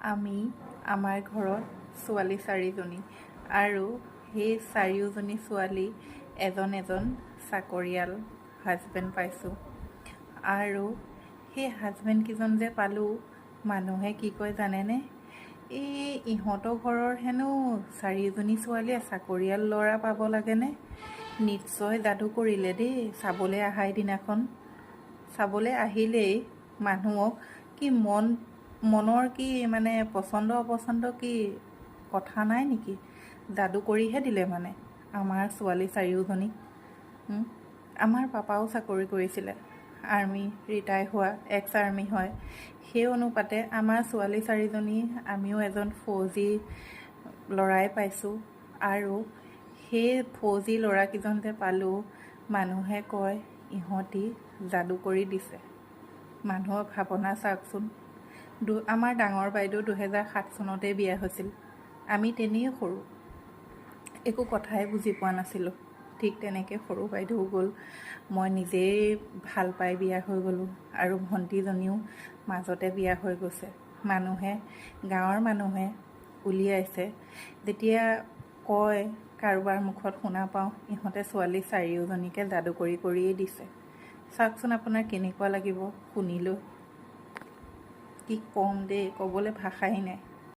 আমি আমাৰ ঘৰত ছোৱালী 4জনী আৰু সেই 4জনী ছোৱালী এজন চাকৰিয়াল হাজবেণ্ড পাইছোঁ। আৰু সেই হাজবেণ্ডকেইজন যে পালোঁ, মানুহে কি কয় জানেনে? ইহঁতৰ ঘৰৰ হেনো 4জনী ছোৱালীয়ে চাকৰিয়াল ল'ৰা পাব লাগেনে? নিশ্চয় যাদু কৰিলে দেই। চাবলৈ আহাৰ দিনাখন চাবলৈ আহিলেই মানুহক কি মনৰ কি মানে পচন্দ অপচন্দ কি কথা নাই নেকি? যাদু কৰিহে দিলে মানে আমাৰ ছোৱালী 4জনীক। আমাৰ পাপাও চাকৰি কৰিছিলে, আৰ্মি ৰিটায়াৰ হোৱা, এক্স আৰ্মি হয়। সেই অনুপাতে আমাৰ ছোৱালী 4জনী আমিও এজন ফৌজী ল'ৰাই পাইছোঁ। আৰু সেই ফৌজী ল'ৰাকেইজন যে পালোঁ, মানুহে কয় ইহঁতি যাদু কৰি দিছে। মানুহৰ ভাৱনা চাওকচোন। আমাৰ ডাঙৰ বাইদেউ 2007 চনতেই বিয়া হৈছিল। আমি তেনেই সৰু, একো কথাই বুজি পোৱা নাছিলোঁ। ঠিক তেনেকৈ সৰু বাইদেউ গ'ল, মই নিজেই ভাল পাই বিয়া হৈ গ'লোঁ। আৰু ভণ্টিজনীও মাজতে বিয়া হৈ গৈছে। গাঁৱৰ মানুহে উলিয়াইছে, যেতিয়া কয় কাৰোবাৰ মুখত শুনা পাওঁ ইহঁতে ছোৱালী 4জনীকে যাদু কৰিয়েই দিছে। চাওকচোন আপোনাৰ কেনেকুৱা লাগিব শুনিলৈ। কি ক'ম দেই, ক'বলৈ ভাষাই নাই।